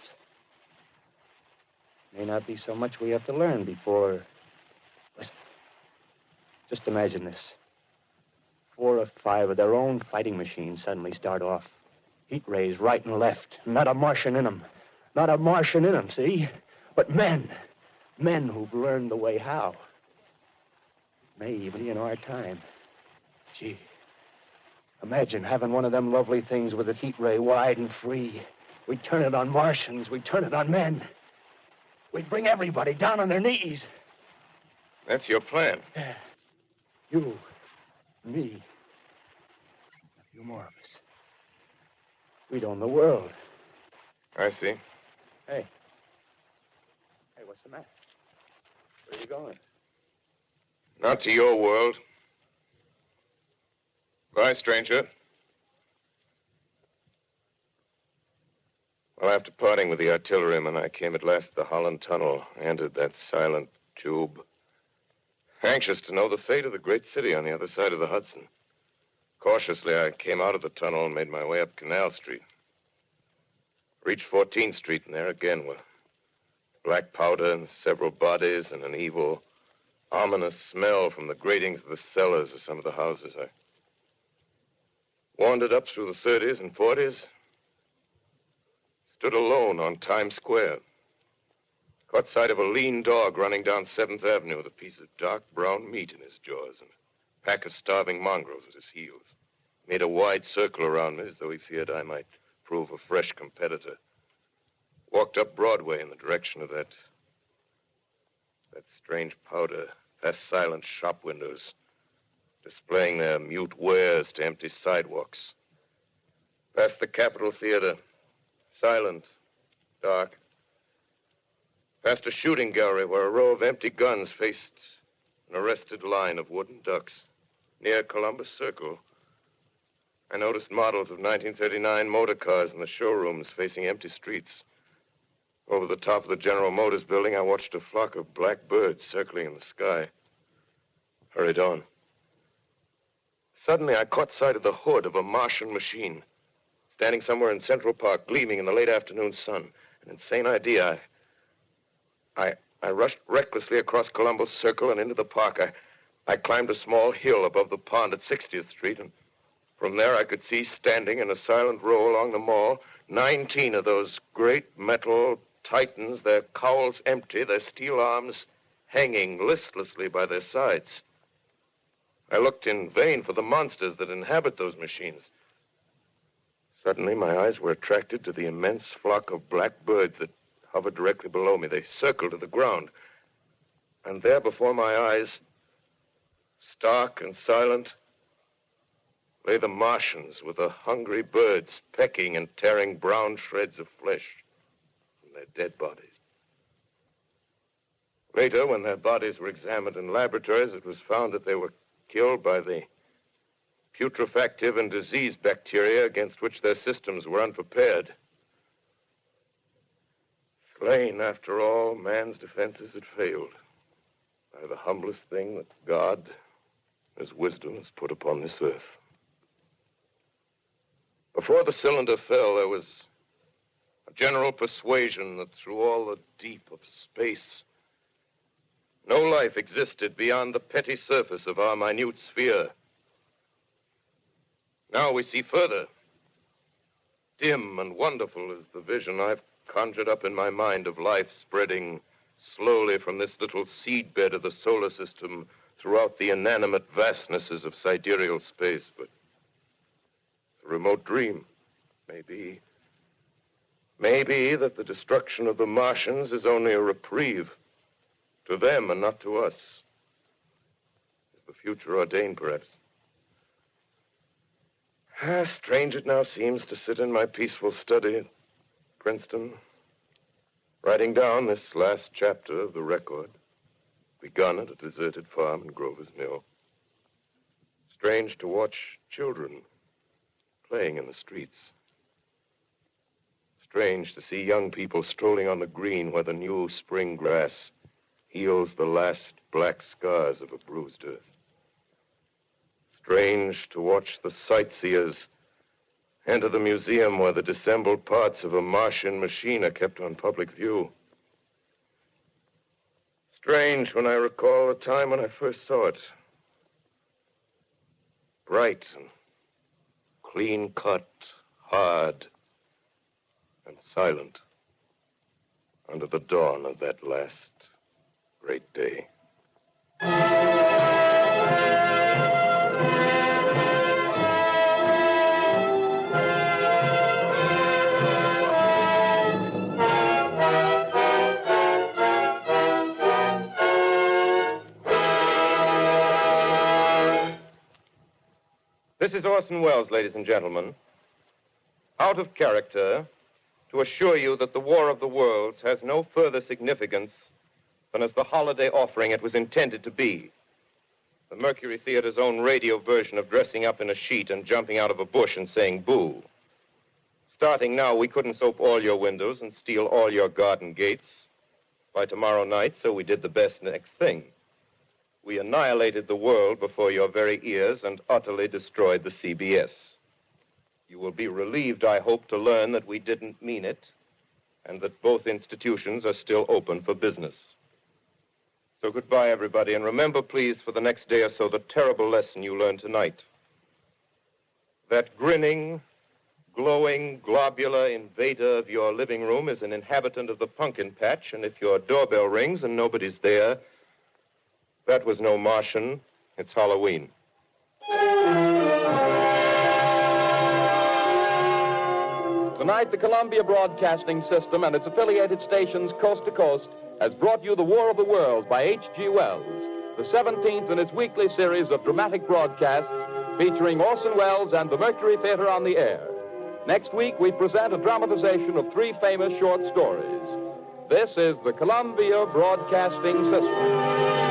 May not be so much we have to learn before... Listen. Just imagine this. 4 or 5 of their own fighting machines suddenly start off. Heat rays right and left. Not a Martian in them. Not a Martian in them, see? But men. Men who've learned the way how. May even be in our time. Gee. Imagine having one of them lovely things with a heat ray wide and free. We'd turn it on Martians. We'd turn it on men. We'd bring everybody down on their knees. That's your plan. Yeah. You. Me. A few more of us. We'd own the world. I see. Hey. Hey, what's the matter? Where are you going? Not to your world. Bye, stranger. Well, after parting with the artilleryman, I came at last to the Holland Tunnel, entered that silent tube. Anxious to know the fate of the great city on the other side of the Hudson. Cautiously, I came out of the tunnel and made my way up Canal Street. Reached 14th Street, and there again were black powder and several bodies and an evil, ominous smell from the gratings of the cellars of some of the houses. I wandered up through the 30s and 40s, stood alone on Times Square. Caught sight of a lean dog running down 7th Avenue with a piece of dark brown meat in his jaws and a pack of starving mongrels at his heels. Made a wide circle around me as though he feared I might prove a fresh competitor. Walked up Broadway in the direction of that strange powder, past silent shop windows, displaying their mute wares to empty sidewalks. Past the Capitol Theater, silent, dark. Past a shooting gallery where a row of empty guns faced an arrested line of wooden ducks. Near Columbus Circle, I noticed models of 1939 motor cars in the showrooms facing empty streets. Over the top of the General Motors building, I watched a flock of black birds circling in the sky. Hurried on. Suddenly, I caught sight of the hood of a Martian machine, standing somewhere in Central Park, gleaming in the late afternoon sun. An insane idea. I rushed recklessly across Columbus Circle and into the park. I climbed a small hill above the pond at 60th Street, and from there I could see standing in a silent row along the mall 19 of those great metal titans, their cowls empty, their steel arms hanging listlessly by their sides. I looked in vain for the monsters that inhabit those machines. Suddenly, my eyes were attracted to the immense flock of black birds that hovered directly below me. They circled to the ground. And there before my eyes, stark and silent, lay the Martians with the hungry birds pecking and tearing brown shreds of flesh from their dead bodies. Later, when their bodies were examined in laboratories, it was found that they were killed by the putrefactive and disease bacteria against which their systems were unprepared. Slain, after all, man's defenses had failed by the humblest thing that God, His wisdom, has put upon this earth. Before the cylinder fell, there was a general persuasion that through all the deep of space, no life existed beyond the petty surface of our minute sphere. Now we see further. Dim and wonderful is the vision I've conjured up in my mind of life spreading slowly from this little seedbed of the solar system throughout the inanimate vastnesses of sidereal space. But a remote dream, maybe that the destruction of the Martians is only a reprieve to them and not to us. Is the future ordained, perhaps? Strange it now seems to sit in my peaceful study at Princeton, writing down this last chapter of the record, begun at a deserted farm in Grover's Mill. Strange to watch children playing in the streets. Strange to see young people strolling on the green where the new spring grass heals the last black scars of a bruised earth. Strange to watch the sightseers enter the museum where the dissembled parts of a Martian machine are kept on public view. Strange when I recall the time when I first saw it. Bright and clean-cut, hard and silent under the dawn of that last great day. This is Orson Welles, ladies and gentlemen. Out of character, to assure you that the War of the Worlds has no further significance than as the holiday offering it was intended to be. The Mercury Theatre's own radio version of dressing up in a sheet and jumping out of a bush and saying boo. Starting now, we couldn't soap all your windows and steal all your garden gates by tomorrow night, so we did the best next thing. We annihilated the world before your very ears and utterly destroyed the CBS. You will be relieved, I hope, to learn that we didn't mean it and that both institutions are still open for business. So goodbye, everybody, and remember, please, for the next day or so, the terrible lesson you learned tonight. That grinning, glowing, globular invader of your living room is an inhabitant of the pumpkin patch, and if your doorbell rings and nobody's there, that was no Martian. It's Halloween. Tonight, the Columbia Broadcasting System and its affiliated stations coast to coast has brought you The War of the Worlds by H.G. Wells, the 17th in its weekly series of dramatic broadcasts featuring Orson Welles and the Mercury Theatre on the air. Next week, we present a dramatization of 3 famous short stories. This is the Columbia Broadcasting System.